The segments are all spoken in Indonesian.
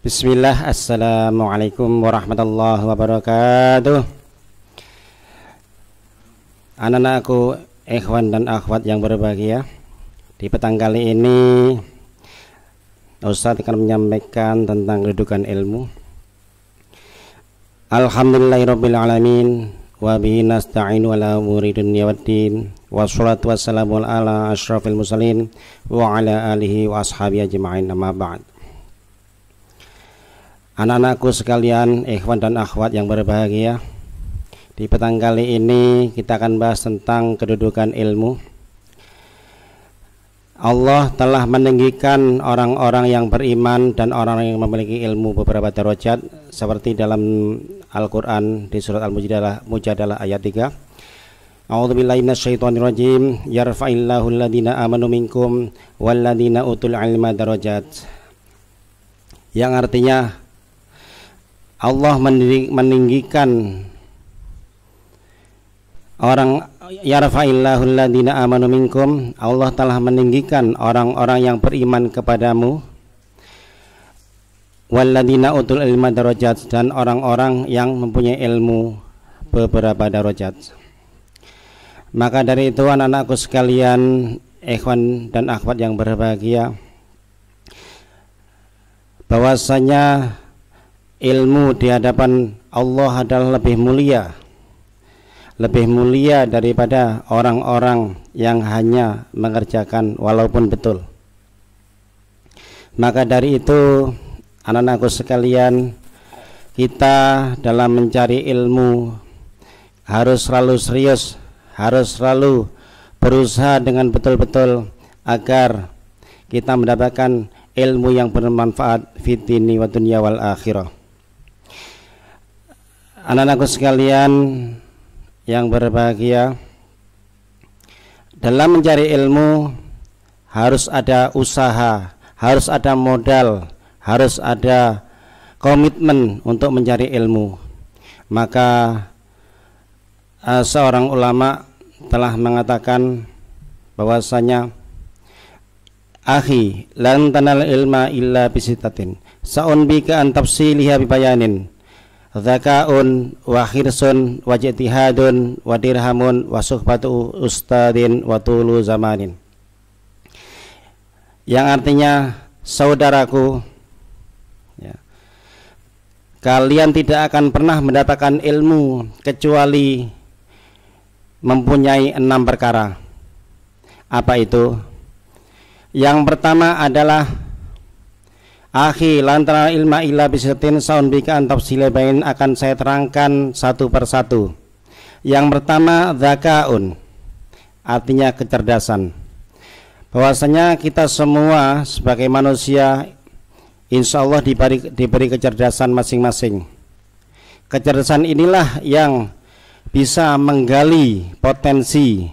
Bismillah, assalamualaikum warahmatullahi wabarakatuh. Anak-anakku, ikhwan dan akhwat yang berbahagia, di petang kali ini Ustaz akan menyampaikan tentang kedudukan ilmu. Alhamdulillahirabbil alamin wa bihi nasta'inu ala umuri dunya waddin, wassalatu wassalamu ala asyrafil mursalin wa ala alihi wa ashabihi ajma'in, amma ba'd. Anak-anakku sekalian, ikhwan dan akhwat yang berbahagia, di petang kali ini kita akan bahas tentang kedudukan ilmu. Allah telah meninggikan orang-orang yang beriman dan orang yang memiliki ilmu beberapa derajat, seperti dalam Al-Quran di surat Al-Mujadalah ayat 3. A'udzubillahi minasyaitonirrajim. Yarfa'illahu alladhina amanu minkum walladhina utul ilma darajat. Yang artinya Allah meninggikan orang, yarfa'illahu alladhina amanu minkum, Allah telah meninggikan orang-orang yang beriman kepadamu, walladhina utul ilma darajat, dan orang-orang yang mempunyai ilmu beberapa darajat. Maka dari itu anak-anakku sekalian, ikhwan dan akhwat yang berbahagia, bahwasanya ilmu di hadapan Allah adalah lebih mulia daripada orang-orang yang hanya mengerjakan walaupun betul. Maka dari itu anak-anakku sekalian, kita dalam mencari ilmu harus selalu serius, harus selalu berusaha dengan betul-betul agar kita mendapatkan ilmu yang bermanfaat fid dini wa dunya wal akhirah. Anak-anakku sekalian yang berbahagia, dalam mencari ilmu harus ada usaha, harus ada modal, harus ada komitmen untuk mencari ilmu. Maka seorang ulama telah mengatakan bahwasanya, akhi lan tanal ilma illa bisitatin sa'unbika an tafsiliha bibayanin dzakaun wa khirsun wa ijtihadun wa dirhamun wa suhbatu ustadin wa tulu zamanin. Yang artinya, saudaraku, ya, kalian tidak akan pernah mendapatkan ilmu kecuali mempunyai 6 perkara. Apa itu? Yang pertama adalah, akhi lantara ilma illa bisatin saun bika antab silabain, akan saya terangkan satu persatu. Yang pertama, dzakaun, artinya kecerdasan. Bahwasanya kita semua sebagai manusia insya Allah diberi kecerdasan masing-masing. Kecerdasan inilah yang bisa menggali potensi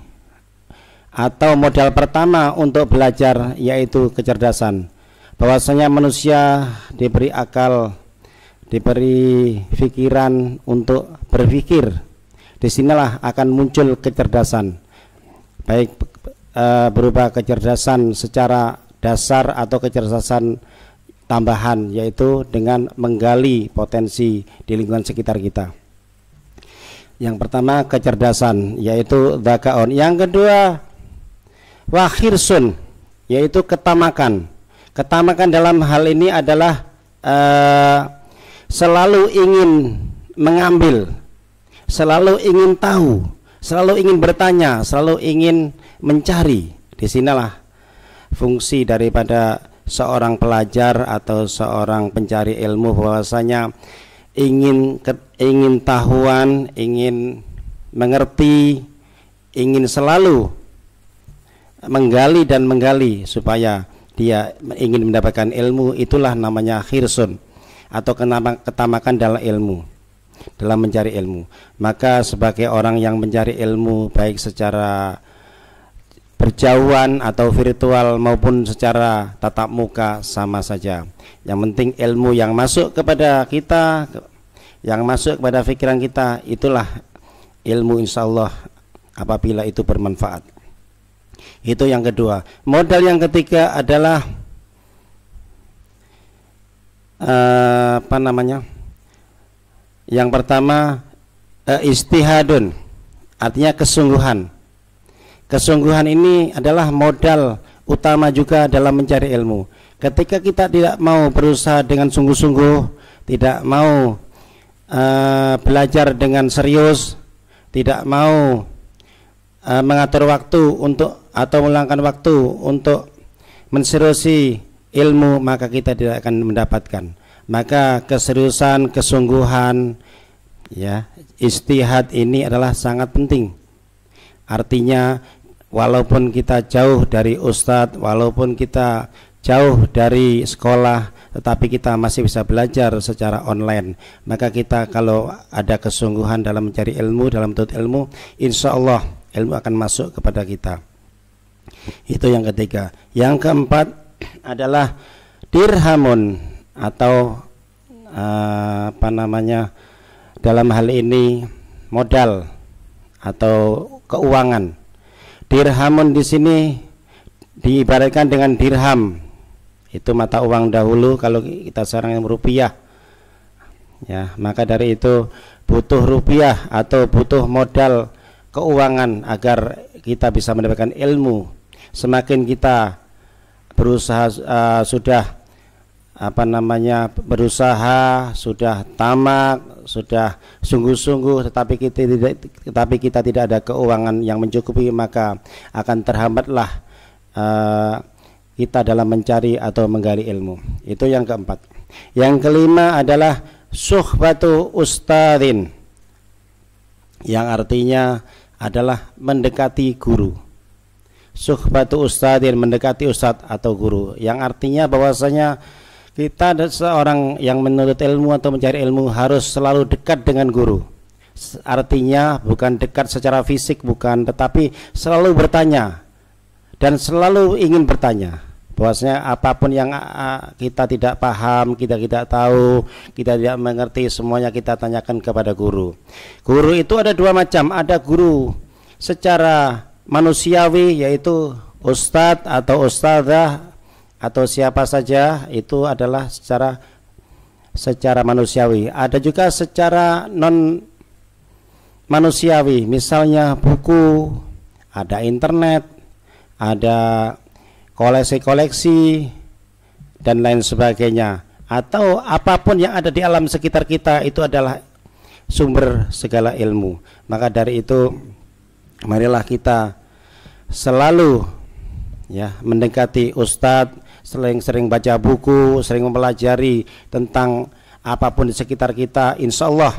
atau modal pertama untuk belajar, yaitu kecerdasan. Bahwasanya manusia diberi akal, diberi pikiran untuk berpikir. Disinilah akan muncul kecerdasan, baik berupa kecerdasan secara dasar atau kecerdasan tambahan, yaitu dengan menggali potensi di lingkungan sekitar kita. Yang pertama kecerdasan, yaitu dzakaun. Yang kedua wakhirsun, yaitu ketamakan. Ketamakan dalam hal ini adalah selalu ingin mengambil, selalu ingin tahu, selalu ingin bertanya, selalu ingin mencari. Disinilah fungsi daripada seorang pelajar atau seorang pencari ilmu, bahwasanya ingin tahuan, ingin mengerti, ingin selalu menggali dan menggali supaya dia ingin mendapatkan ilmu. Itulah namanya khirsun atau ketamakan dalam ilmu, dalam mencari ilmu. Maka sebagai orang yang mencari ilmu, baik secara berjauhan atau virtual maupun secara tatap muka, sama saja. Yang penting ilmu yang masuk kepada kita, yang masuk kepada pikiran kita, itulah ilmu, insya Allah apabila itu bermanfaat. Itu yang kedua. Modal yang ketiga adalah apa namanya? Yang pertama istihadun, artinya kesungguhan. Kesungguhan ini adalah modal utama juga dalam mencari ilmu. Ketika kita tidak mau berusaha dengan sungguh-sungguh, tidak mau belajar dengan serius, tidak mau mengatur waktu untuk atau meluangkan waktu untuk menseriusi ilmu, maka kita tidak akan mendapatkan. Maka keseriusan, kesungguhan, ya, istihad ini adalah sangat penting. Artinya walaupun kita jauh dari ustadz, walaupun kita jauh dari sekolah, tetapi kita masih bisa belajar secara online. Maka kita kalau ada kesungguhan dalam mencari ilmu, dalam menuntut ilmu, insya Allah ilmu akan masuk kepada kita. Itu yang ketiga. Yang keempat adalah dirhamun, atau apa namanya, dalam hal ini modal atau keuangan. Dirhamun di sini diibaratkan dengan dirham, itu mata uang dahulu, kalau kita sekarang yang rupiah, ya, maka dari itu butuh rupiah atau butuh modal keuangan agar kita bisa mendapatkan ilmu. Semakin kita berusaha sudah apa namanya, berusaha, sudah tamak, sudah sungguh-sungguh, tetapi kita tidak ada keuangan yang mencukupi, maka akan terhambatlah kita dalam mencari atau menggali ilmu. Itu yang keempat. Yang kelima adalah suhbatu ustadin, yang artinya adalah mendekati guru. Suhbatu ustadin, mendekati ustadz atau guru, yang artinya bahwasanya kita seorang yang menuntut ilmu atau mencari ilmu harus selalu dekat dengan guru. Artinya bukan dekat secara fisik, bukan, tetapi selalu bertanya dan selalu ingin bertanya. Bahwasanya apapun yang kita tidak paham, kita tidak tahu, kita tidak mengerti, semuanya kita tanyakan kepada guru. Guru itu ada dua macam. Ada guru secara manusiawi, yaitu ustadz atau ustadzah atau siapa saja, itu adalah secara manusiawi. Ada juga secara non manusiawi, misalnya buku, ada internet, ada koleksi-koleksi dan lain sebagainya, atau apapun yang ada di alam sekitar kita, itu adalah sumber segala ilmu. Maka dari itu marilah kita selalu, ya, mendekati ustadz, sering baca buku, sering mempelajari tentang apapun di sekitar kita. Insya Allah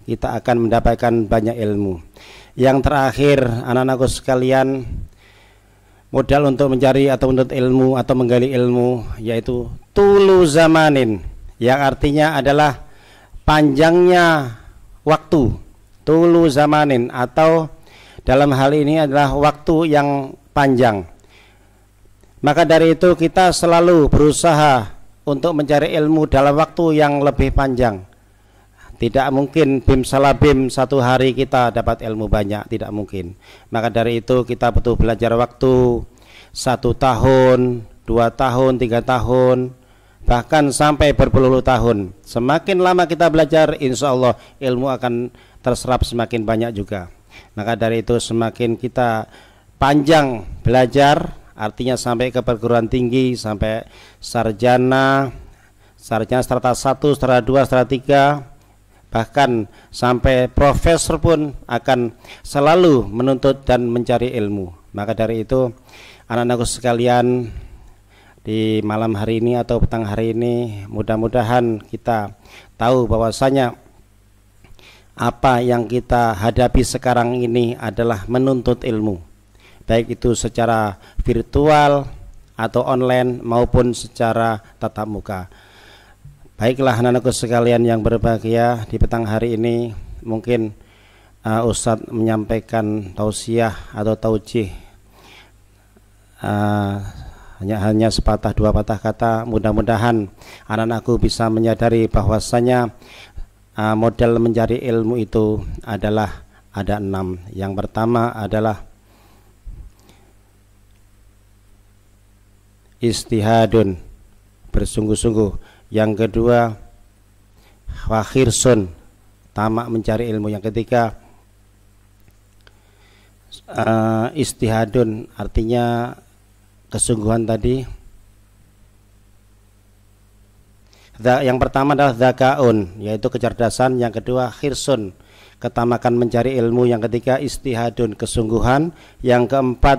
kita akan mendapatkan banyak ilmu. Yang terakhir, anak-anakku sekalian, modal untuk mencari atau menuntut ilmu atau menggali ilmu, yaitu tulu zamanin, yang artinya adalah panjangnya waktu. Tulu zamanin, atau dalam hal ini adalah waktu yang panjang. Maka dari itu kita selalu berusaha untuk mencari ilmu dalam waktu yang lebih panjang. Tidak mungkin bim salabim satu hari kita dapat ilmu banyak, tidak mungkin. Maka dari itu kita butuh belajar waktu 1 tahun, 2 tahun, 3 tahun, bahkan sampai berpuluh-puluh tahun. Semakin lama kita belajar, insya Allah ilmu akan terserap semakin banyak juga. Maka dari itu semakin kita panjang belajar, artinya sampai ke perguruan tinggi, sampai sarjana strata 1, strata 2, strata 3, bahkan sampai profesor pun akan selalu menuntut dan mencari ilmu. Maka dari itu anak-anakku sekalian, di malam hari ini atau petang hari ini, mudah-mudahan kita tahu bahwasanya apa yang kita hadapi sekarang ini adalah menuntut ilmu, baik itu secara virtual atau online maupun secara tatap muka. Baiklah anak-anakku sekalian yang berbahagia, di petang hari ini mungkin Ustadz menyampaikan tausiah atau taujih hanya sepatah dua patah kata. Mudah-mudahan anak-anakku bisa menyadari bahwasanya modal mencari ilmu itu adalah ada 6. Yang pertama adalah istihadun, bersungguh-sungguh. Yang kedua, wa khirsun, tamak mencari ilmu. Yang ketiga, istihadun, artinya kesungguhan tadi. Yang pertama adalah dzakaun, yaitu kecerdasan. Yang kedua khirsun, ketamakan mencari ilmu. Yang ketiga istihadun, kesungguhan. Yang keempat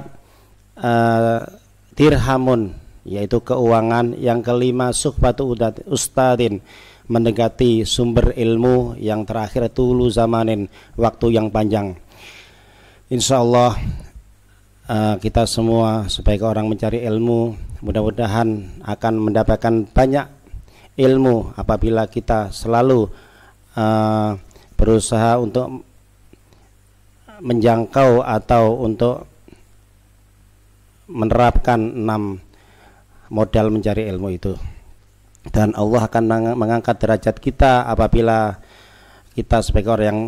dirhamun, yaitu keuangan. Yang kelima suhbatu ustadin, mendekati sumber ilmu. Yang terakhir tulu zamanin, waktu yang panjang. Insyaallah kita semua sebagai orang mencari ilmu mudah-mudahan akan mendapatkan banyak ilmu apabila kita selalu berusaha untuk menjangkau atau untuk menerapkan 6 modal mencari ilmu itu. Dan Allah akan mengangkat derajat kita apabila kita sebagai orang yang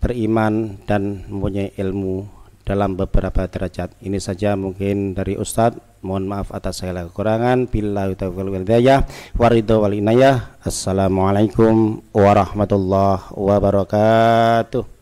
beriman dan mempunyai ilmu dalam beberapa derajat. Ini saja mungkin dari Ustadz. Mohon maaf atas segala kekurangan. Billahi taufiq wal hidayah wa ridho wal inayah. Assalamualaikum warahmatullahi wabarakatuh.